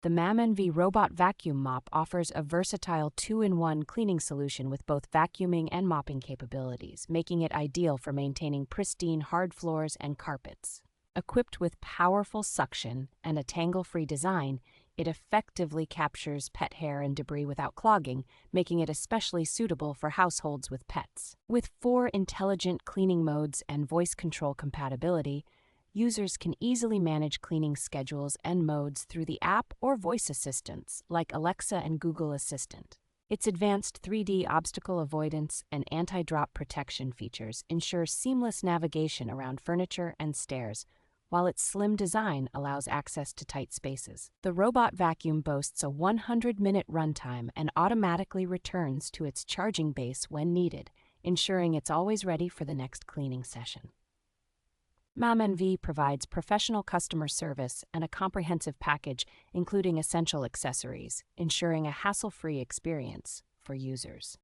The MAMNV Robot Vacuum Mop offers a versatile 2-in-1 cleaning solution with both vacuuming and mopping capabilities, making it ideal for maintaining pristine hard floors and carpets. Equipped with powerful suction and a tangle-free design, it effectively captures pet hair and debris without clogging, making it especially suitable for households with pets. With 4 intelligent cleaning modes and voice control compatibility, users can easily manage cleaning schedules and modes through the app or voice assistants like Alexa and Google Assistant. Its advanced 3D obstacle avoidance and anti-drop protection features ensure seamless navigation around furniture and stairs, while its slim design allows access to tight spaces. The robot vacuum boasts a 100-minute runtime and automatically returns to its charging base when needed, ensuring it's always ready for the next cleaning session. MAMNV provides professional customer service and a comprehensive package including essential accessories, ensuring a hassle-free experience for users.